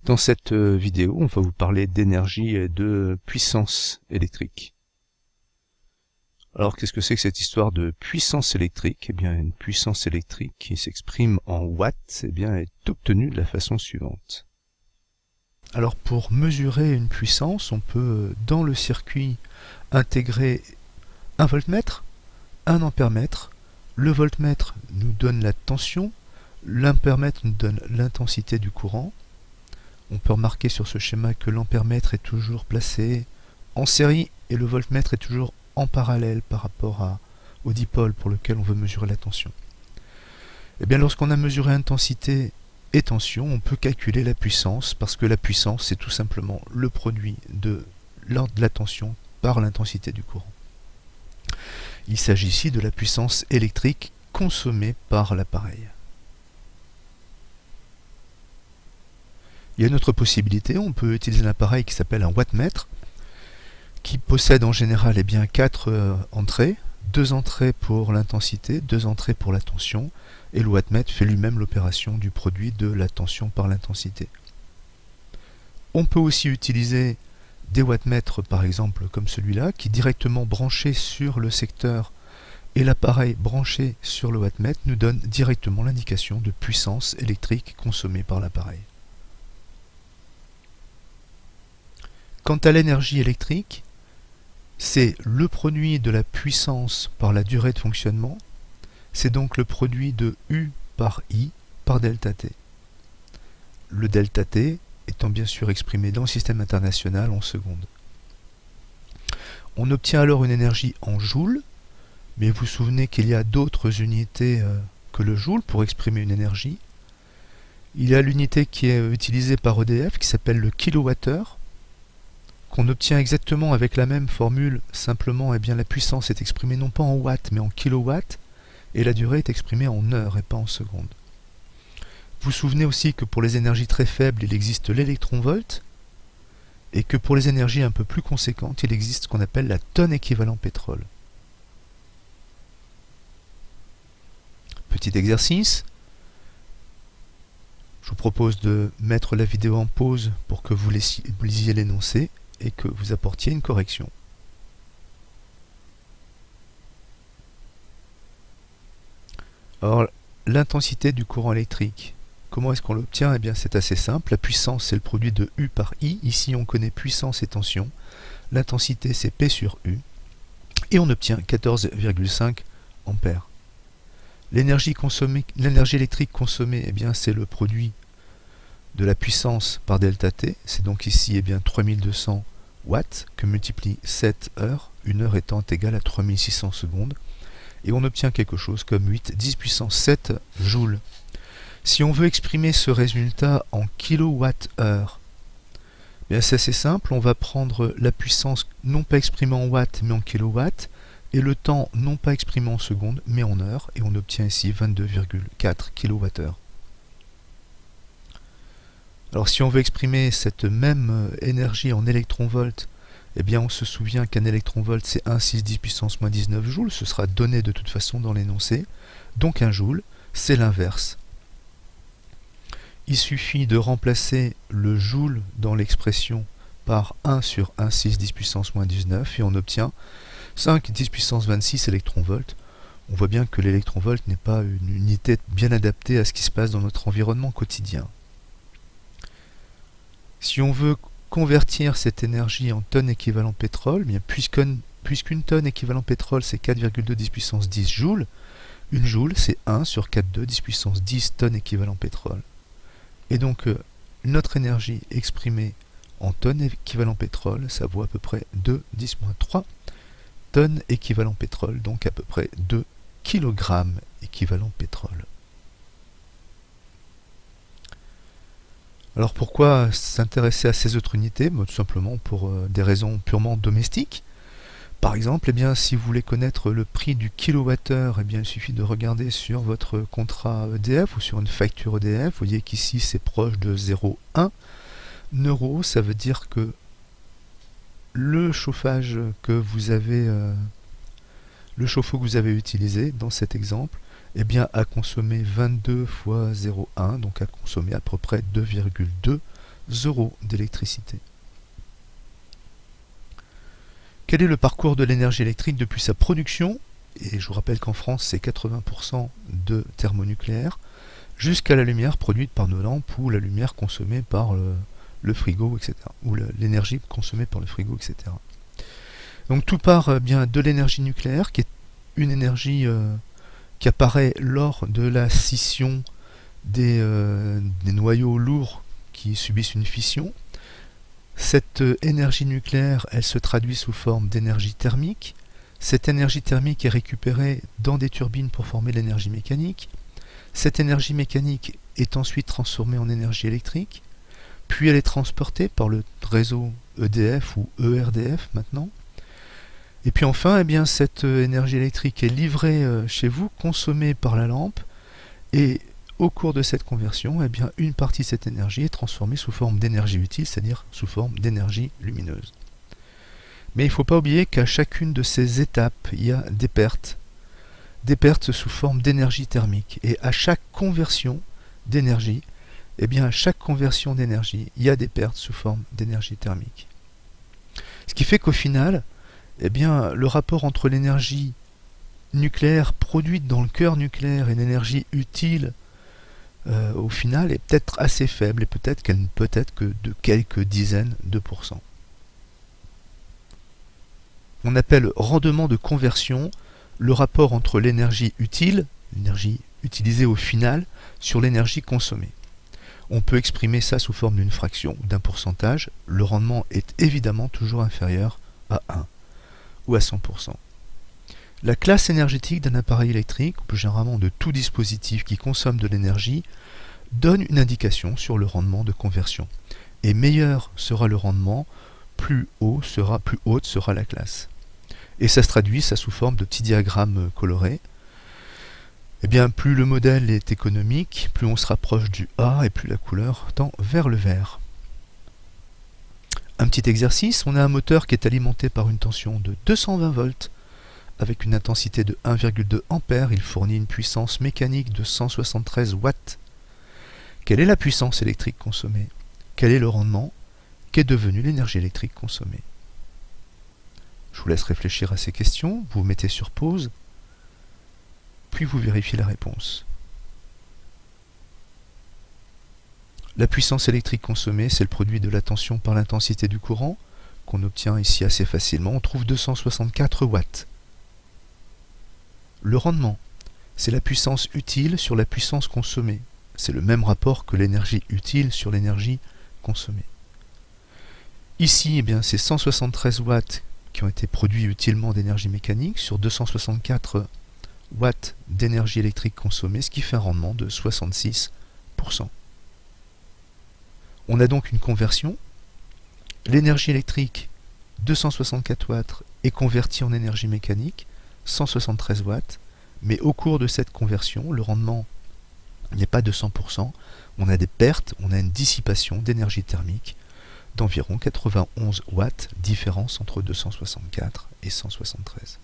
Dans cette vidéo, on va vous parler d'énergie et de puissance électrique. Alors, qu'est-ce que c'est que cette histoire de puissance électrique? Eh bien, une puissance électrique qui s'exprime en watts, eh bien, est obtenue de la façon suivante. Alors, pour mesurer une puissance, on peut, dans le circuit, intégrer un voltmètre, un ampèremètre. Le voltmètre nous donne la tension, l'ampèremètre nous donne l'intensité du courant. On peut remarquer sur ce schéma que l'ampèremètre est toujours placé en série et le voltmètre est toujours en parallèle par rapport au dipôle pour lequel on veut mesurer la tension. Et bien, lorsqu'on a mesuré intensité et tension, on peut calculer la puissance, parce que la puissance, c'est tout simplement le produit de la tension par l'intensité du courant. Il s'agit ici de la puissance électrique consommée par l'appareil. Il y a une autre possibilité, on peut utiliser un appareil qui s'appelle un wattmètre, qui possède en général 4 entrées, 2 entrées pour l'intensité, 2 entrées pour la tension, et le wattmètre fait lui-même l'opération du produit de la tension par l'intensité. On peut aussi utiliser des wattmètres, par exemple comme celui-là, qui directement branché sur le secteur et l'appareil branché sur le wattmètre nous donne directement l'indication de puissance électrique consommée par l'appareil. Quant à l'énergie électrique, c'est le produit de la puissance par la durée de fonctionnement, c'est donc le produit de U par I par delta T. Le delta T étant bien sûr exprimé dans le système international en secondes. On obtient alors une énergie en joules, mais vous vous souvenez qu'il y a d'autres unités que le joule pour exprimer une énergie. Il y a l'unité qui est utilisée par EDF qui s'appelle le kilowattheure, qu'on obtient exactement avec la même formule, simplement la puissance est exprimée non pas en watts mais en kilowatts, et la durée est exprimée en heures et pas en secondes. Vous vous souvenez aussi que pour les énergies très faibles, il existe l'électronvolt, et que pour les énergies un peu plus conséquentes, il existe ce qu'on appelle la tonne équivalent pétrole. Petit exercice. Je vous propose de mettre la vidéo en pause pour que vous lisiez l'énoncé et que vous apportiez une correction. Alors, l'intensité du courant électrique, comment est-ce qu'on l'obtient? Eh bien, c'est assez simple. La puissance, c'est le produit de U par I. Ici, on connaît puissance et tension. L'intensité, c'est P sur U. Et on obtient 14,5 ampères. L'énergie électrique consommée, eh bien, c'est le produit de la puissance par delta T. C'est donc ici 3200 watts que multiplie 7 heures, une heure étant égale à 3600 secondes. Et on obtient quelque chose comme 8 puissance 7 joules. Si on veut exprimer ce résultat en kilowattheure, c'est assez simple, on va prendre la puissance non pas exprimée en watts mais en kilowatts, et le temps non pas exprimé en secondes mais en heures, et on obtient ici 22,4 kWh. Alors si on veut exprimer cette même énergie en électronvolts, on se souvient qu'un électronvolt c'est 1,6 puissance moins 19 joules, ce sera donné de toute façon dans l'énoncé, donc un joule c'est l'inverse. Il suffit de remplacer le joule dans l'expression par 1 sur 1,6 puissance moins 19 et on obtient 5 10 puissance 26 électronvolts. On voit bien que l'électronvolt n'est pas une unité bien adaptée à ce qui se passe dans notre environnement quotidien. Si on veut convertir cette énergie en tonnes équivalent pétrole, puisqu'une tonne équivalent pétrole c'est 4,2 10 puissance 10 joules, une joule c'est 1 sur 4,2 10 puissance 10 tonnes équivalent pétrole. Et donc notre énergie exprimée en tonnes équivalent pétrole, ça vaut à peu près 2 10-3 tonnes équivalent pétrole, donc à peu près 2 kg équivalent pétrole. Alors pourquoi s'intéresser à ces autres unités? Tout simplement pour des raisons purement domestiques. Par exemple, si vous voulez connaître le prix du kilowattheure, il suffit de regarder sur votre contrat EDF ou sur une facture EDF. Vous voyez qu'ici c'est proche de 0,1 euro. Ça veut dire que le chauffage que vous avez, le chauffe-eau que vous avez utilisé dans cet exemple, a consommé 22 fois 0,1, donc a consommé à peu près 2,2 euros d'électricité. Quel est le parcours de l'énergie électrique depuis sa production? Et je vous rappelle qu'en France, c'est 80% de thermonucléaire, jusqu'à la lumière produite par nos lampes ou la lumière consommée par le frigo, etc. Ou l'énergie consommée par le frigo, etc. Donc tout part bien de l'énergie nucléaire, qui est une énergie qui apparaît lors de la scission des noyaux lourds qui subissent une fission. Cette énergie nucléaire, elle se traduit sous forme d'énergie thermique. Cette énergie thermique est récupérée dans des turbines pour former l'énergie mécanique. Cette énergie mécanique est ensuite transformée en énergie électrique, puis elle est transportée par le réseau EDF ou ERDF maintenant. Et puis enfin, eh bien, cette énergie électrique est livrée chez vous, consommée par la lampe, et au cours de cette conversion, eh bien, une partie de cette énergie est transformée sous forme d'énergie utile, c'est-à-dire sous forme d'énergie lumineuse. Mais il ne faut pas oublier qu'à chacune de ces étapes, il y a des pertes sous forme d'énergie thermique. Et à chaque conversion d'énergie, eh bien, à chaque conversion d'énergie, il y a des pertes sous forme d'énergie thermique. Ce qui fait qu'au final, eh bien, le rapport entre l'énergie nucléaire produite dans le cœur nucléaire et l'énergie utile au final est peut-être assez faible et peut-être qu'elle ne peut être que de quelques dizaines de pourcents. On appelle rendement de conversion le rapport entre l'énergie utile, l'énergie utilisée au final, sur l'énergie consommée. On peut exprimer ça sous forme d'une fraction ou d'un pourcentage. Le rendement est évidemment toujours inférieur à 1 ou à 100%. La classe énergétique d'un appareil électrique, ou plus généralement de tout dispositif qui consomme de l'énergie, donne une indication sur le rendement de conversion. Et meilleur sera le rendement, plus haute sera la classe. Et ça se traduit sous forme de petits diagrammes colorés. Eh bien, plus le modèle est économique, plus on se rapproche du A et plus la couleur tend vers le vert. Un petit exercice, on a un moteur qui est alimenté par une tension de 220 volts avec une intensité de 1,2 A. Il fournit une puissance mécanique de 173 watts. Quelle est la puissance électrique consommée? Quel est le rendement? Qu'est devenue l'énergie électrique consommée? Je vous laisse réfléchir à ces questions, vous vous mettez sur pause, puis vous vérifiez la réponse. La puissance électrique consommée, c'est le produit de la tension par l'intensité du courant, qu'on obtient ici assez facilement. On trouve 264 watts. Le rendement, c'est la puissance utile sur la puissance consommée. C'est le même rapport que l'énergie utile sur l'énergie consommée. Ici, eh bien, c'est 173 watts qui ont été produits utilement d'énergie mécanique sur 264 watts d'énergie électrique consommée, ce qui fait un rendement de 66%. On a donc une conversion. L'énergie électrique, 264 watts, est convertie en énergie mécanique, 173 watts, mais au cours de cette conversion, le rendement n'est pas de 100%, on a des pertes, on a une dissipation d'énergie thermique d'environ 91 watts, différence entre 264 et 173.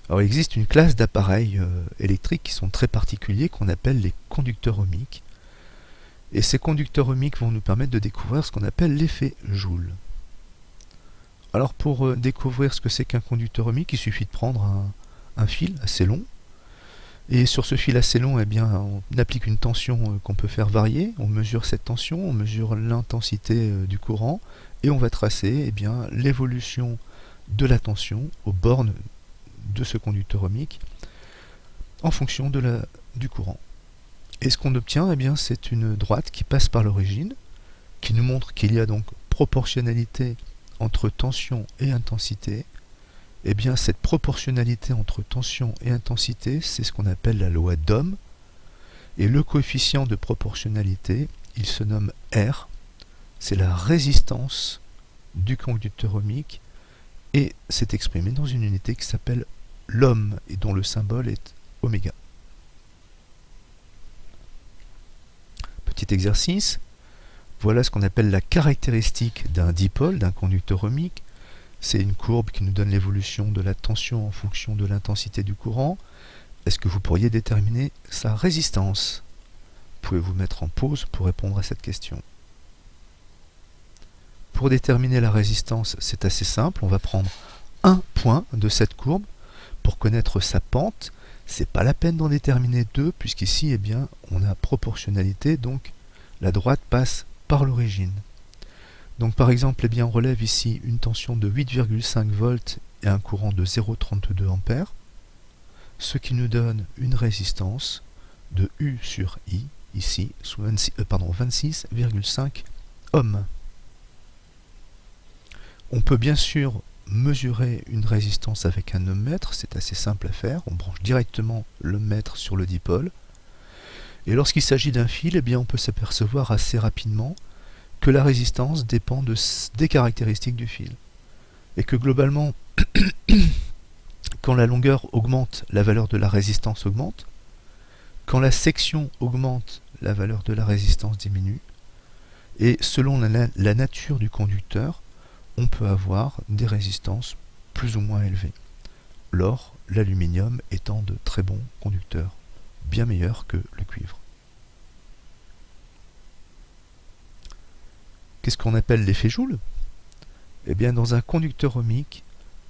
Alors il existe une classe d'appareils électriques qui sont très particuliers, qu'on appelle les conducteurs ohmiques. Et ces conducteurs ohmiques vont nous permettre de découvrir ce qu'on appelle l'effet Joule. Alors pour découvrir ce que c'est qu'un conducteur ohmique, il suffit de prendre un fil assez long. Et sur ce fil assez long, eh bien, on applique une tension qu'on peut faire varier. On mesure cette tension, on mesure l'intensité du courant et on va tracer eh bien, l'évolution de la tension aux bornes de ce conducteur ohmique en fonction du courant. Et ce qu'on obtient, eh bien, c'est une droite qui passe par l'origine, qui nous montre qu'il y a donc proportionnalité entre tension et intensité. Eh bien, cette proportionnalité entre tension et intensité, c'est ce qu'on appelle la loi d'Ohm. Et le coefficient de proportionnalité, il se nomme R. C'est la résistance du conducteur ohmique et c'est exprimé dans une unité qui s'appelle l'ohm et dont le symbole est oméga. Petit exercice. Voilà ce qu'on appelle la caractéristique d'un dipôle, d'un conducteur ohmique. C'est une courbe qui nous donne l'évolution de la tension en fonction de l'intensité du courant. Est-ce que vous pourriez déterminer sa résistance pouvez vous mettre en pause pour répondre à cette question. Pour déterminer la résistance, c'est assez simple, on va prendre un point de cette courbe pour connaître sa pente. C'est pas la peine d'en déterminer deux, puisqu'ici, eh bien, on a proportionnalité, donc la droite passe par l'origine. Donc par exemple, eh bien, on relève ici une tension de 8,5 volts et un courant de 0,32 ampères, ce qui nous donne une résistance de U sur I, ici, sous 26,5 ohms. On peut bien sûr mesurer une résistance avec un ohmmètre, c'est assez simple à faire, on branche directement l'ohmmètre sur le dipôle, et lorsqu'il s'agit d'un fil, eh bien, on peut s'apercevoir assez rapidement que la résistance dépend des caractéristiques du fil, et que globalement, quand la longueur augmente, la valeur de la résistance augmente, quand la section augmente, la valeur de la résistance diminue, et selon la nature du conducteur, on peut avoir des résistances plus ou moins élevées. L'or, l'aluminium étant de très bons conducteurs, bien meilleurs que le cuivre. Qu'est-ce qu'on appelle l'effet Joule? Eh bien, dans un conducteur ohmique,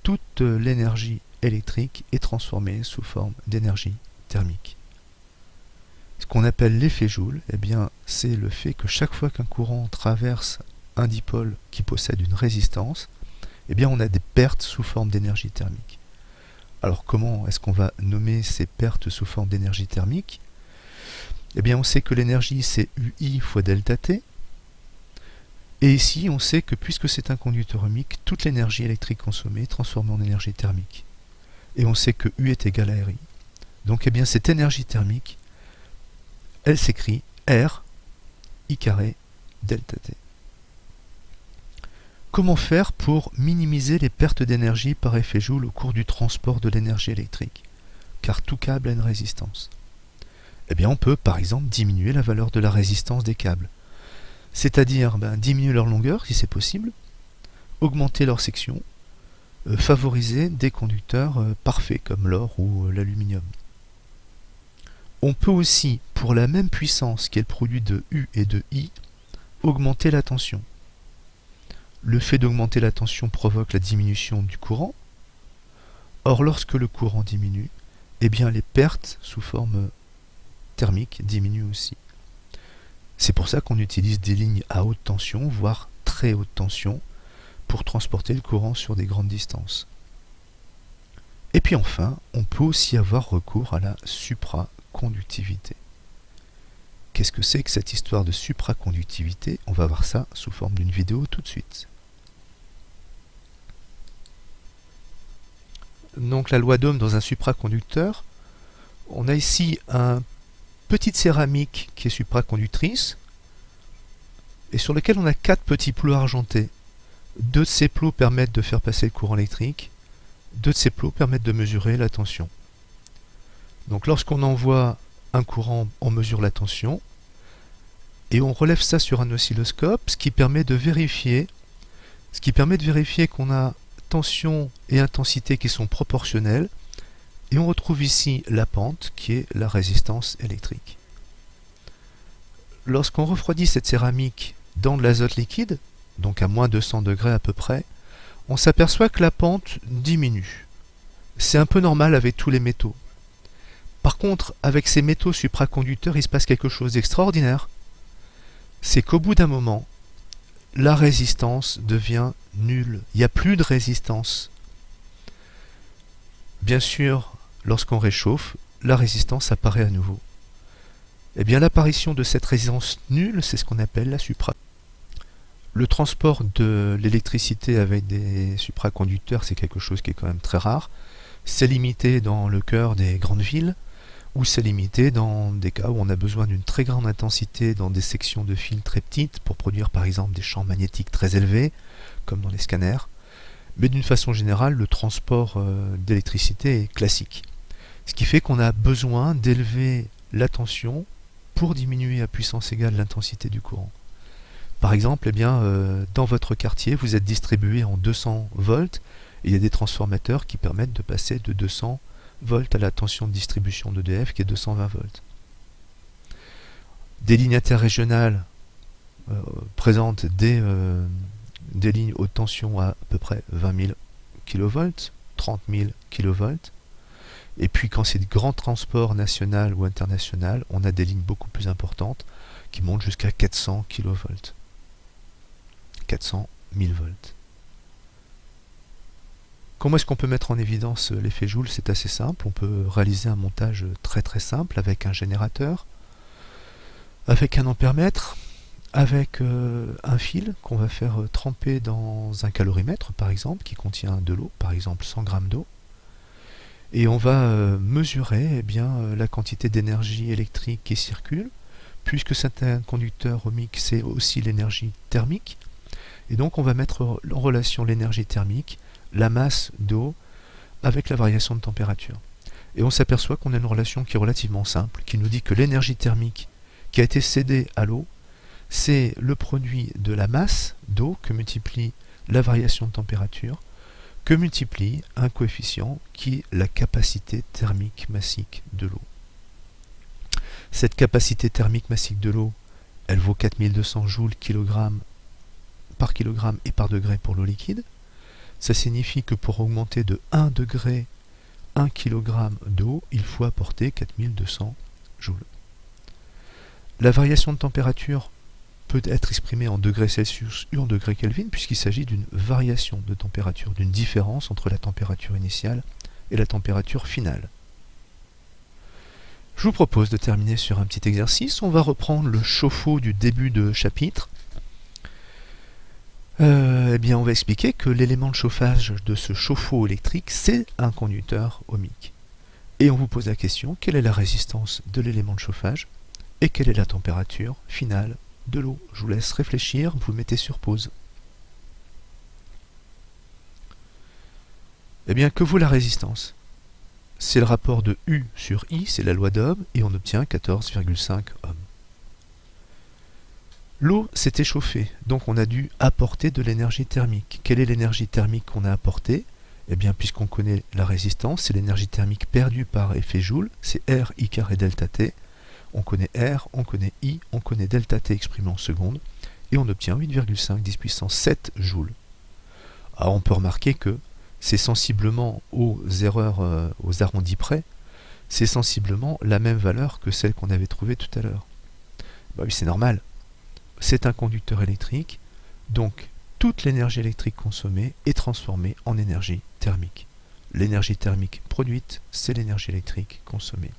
toute l'énergie électrique est transformée sous forme d'énergie thermique. Ce qu'on appelle l'effet Joule, eh bien, c'est le fait que chaque fois qu'un courant traverse un dipôle qui possède une résistance, eh bien, on a des pertes sous forme d'énergie thermique. Alors, comment est-ce qu'on va nommer ces pertes sous forme d'énergie thermique? Eh bien, on sait que l'énergie, c'est UI fois delta T. Et ici, on sait que puisque c'est un conducteur ohmique, toute l'énergie électrique consommée est transformée en énergie thermique. Et on sait que U est égal à RI. Donc, eh bien, cette énergie thermique, elle s'écrit R I carré delta T. Comment faire pour minimiser les pertes d'énergie par effet Joule au cours du transport de l'énergie électrique? Car tout câble a une résistance. Eh bien, on peut par exemple diminuer la valeur de la résistance des câbles. C'est-à-dire diminuer leur longueur si c'est possible, augmenter leur section, favoriser des conducteurs parfaits comme l'or ou l'aluminium. On peut aussi, pour la même puissance qui est le produit de U et de I, augmenter la tension. Le fait d'augmenter la tension provoque la diminution du courant. Or, lorsque le courant diminue, eh bien, les pertes sous forme thermique diminuent aussi. C'est pour ça qu'on utilise des lignes à haute tension, voire très haute tension, pour transporter le courant sur des grandes distances. Et puis enfin, on peut aussi avoir recours à la supraconductivité. Qu'est-ce que c'est que cette histoire de supraconductivité? On va voir ça sous forme d'une vidéo tout de suite. Donc la loi d'Ohm dans un supraconducteur, on a ici une petite céramique qui est supraconductrice et sur lequel on a 4 petits plots argentés. 2 de ces plots permettent de faire passer le courant électrique, 2 de ces plots permettent de mesurer la tension. Donc lorsqu'on envoie un courant, on mesure la tension et on relève ça sur un oscilloscope, ce qui permet de vérifier qu'on a tension et intensité qui sont proportionnelles, et on retrouve ici la pente qui est la résistance électrique. Lorsqu'on refroidit cette céramique dans de l'azote liquide, donc à moins 200 degrés à peu près, on s'aperçoit que la pente diminue. C'est un peu normal avec tous les métaux. Par contre, avec ces métaux supraconducteurs, il se passe quelque chose d'extraordinaire. C'est qu'au bout d'un moment, la résistance devient nulle. Il n'y a plus de résistance. Bien sûr, lorsqu'on réchauffe, la résistance apparaît à nouveau. Eh bien, l'apparition de cette résistance nulle, c'est ce qu'on appelle la supra. Le transport de l'électricité avec des supraconducteurs, c'est quelque chose qui est quand même très rare. C'est limité dans le cœur des grandes villes, ou c'est limité dans des cas où on a besoin d'une très grande intensité dans des sections de fils très petites pour produire par exemple des champs magnétiques très élevés, comme dans les scanners. Mais d'une façon générale, le transport d'électricité est classique. Ce qui fait qu'on a besoin d'élever la tension pour diminuer à puissance égale l'intensité du courant. Par exemple, dans votre quartier, vous êtes distribué en 200 volts et il y a des transformateurs qui permettent de passer de 200 volts à la tension de distribution d'EDF qui est 220 volts. Des lignes interrégionales présentent des lignes haute tension à peu près 20 000 kV, 30 000 kV. Et puis quand c'est de grands transports national ou international, on a des lignes beaucoup plus importantes qui montent jusqu'à 400 kV. 400 000 volts. Comment est-ce qu'on peut mettre en évidence l'effet Joule? C'est assez simple. On peut réaliser un montage très très simple avec un générateur, avec un ampèremètre, avec un fil qu'on va faire tremper dans un calorimètre par exemple, qui contient de l'eau, par exemple 100 g d'eau. Et on va mesurer la quantité d'énergie électrique qui circule, puisque c'est un conducteur ohmique, c'est aussi l'énergie thermique. Et donc on va mettre en relation l'énergie thermique, la masse d'eau, avec la variation de température. Et on s'aperçoit qu'on a une relation qui est relativement simple, qui nous dit que l'énergie thermique qui a été cédée à l'eau, c'est le produit de la masse d'eau que multiplie la variation de température, que multiplie un coefficient qui est la capacité thermique massique de l'eau. Cette capacité thermique massique de l'eau, elle vaut 4200 joules par kilogramme et par degré pour l'eau liquide. Ça signifie que pour augmenter de 1 degré 1 kg d'eau, il faut apporter 4200 joules. La variation de température peut être exprimée en degrés Celsius ou en degrés Kelvin, puisqu'il s'agit d'une variation de température, d'une différence entre la température initiale et la température finale. Je vous propose de terminer sur un petit exercice. On va reprendre le chauffe-eau du début de chapitre. On va expliquer que l'élément de chauffage de ce chauffe-eau électrique, c'est un conducteur ohmique. Et on vous pose la question, quelle est la résistance de l'élément de chauffage et quelle est la température finale de l'eau? Je vous laisse réfléchir, vous le mettez sur pause. Que vaut la résistance? C'est le rapport de U sur I, c'est la loi d'Ohm, et on obtient 14,5 ohms. L'eau s'est échauffée, donc on a dû apporter de l'énergie thermique. Quelle est l'énergie thermique qu'on a apportée? Puisqu'on connaît la résistance, c'est l'énergie thermique perdue par effet Joule, c'est R, I carré delta T. On connaît R, on connaît I, on connaît delta T exprimé en secondes, et on obtient 8,5 10 puissance 7 joules. Alors on peut remarquer que c'est sensiblement aux erreurs, aux arrondis près, c'est sensiblement la même valeur que celle qu'on avait trouvée tout à l'heure. Oui, c'est normal. C'est un conducteur électrique, donc toute l'énergie électrique consommée est transformée en énergie thermique. L'énergie thermique produite, c'est l'énergie électrique consommée.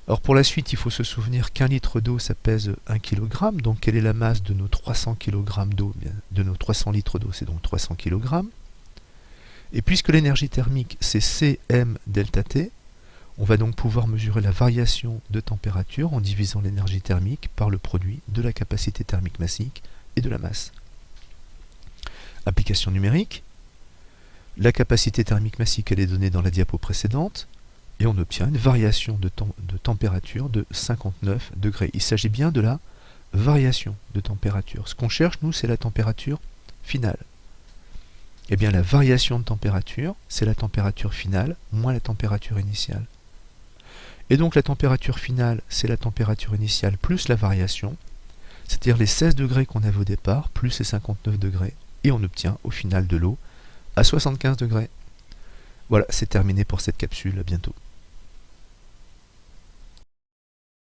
Alors pour la suite, il faut se souvenir qu'un litre d'eau, ça pèse 1 kg, donc quelle est la masse de nos 300 kg d'eau? De nos 300 litres d'eau, c'est donc 300 kg. Et puisque l'énergie thermique, c'est Cm delta T, on va donc pouvoir mesurer la variation de température en divisant l'énergie thermique par le produit de la capacité thermique massique et de la masse. Application numérique. La capacité thermique massique, elle est donnée dans la diapo précédente, et on obtient une variation de température de 59 degrés. Il s'agit bien de la variation de température. Ce qu'on cherche, nous, c'est la température finale. La variation de température, c'est la température finale moins la température initiale. Et donc la température finale, c'est la température initiale plus la variation, c'est-à-dire les 16 degrés qu'on avait au départ, plus les 59 degrés, et on obtient au final de l'eau à 75 degrés. Voilà, c'est terminé pour cette capsule, à bientôt.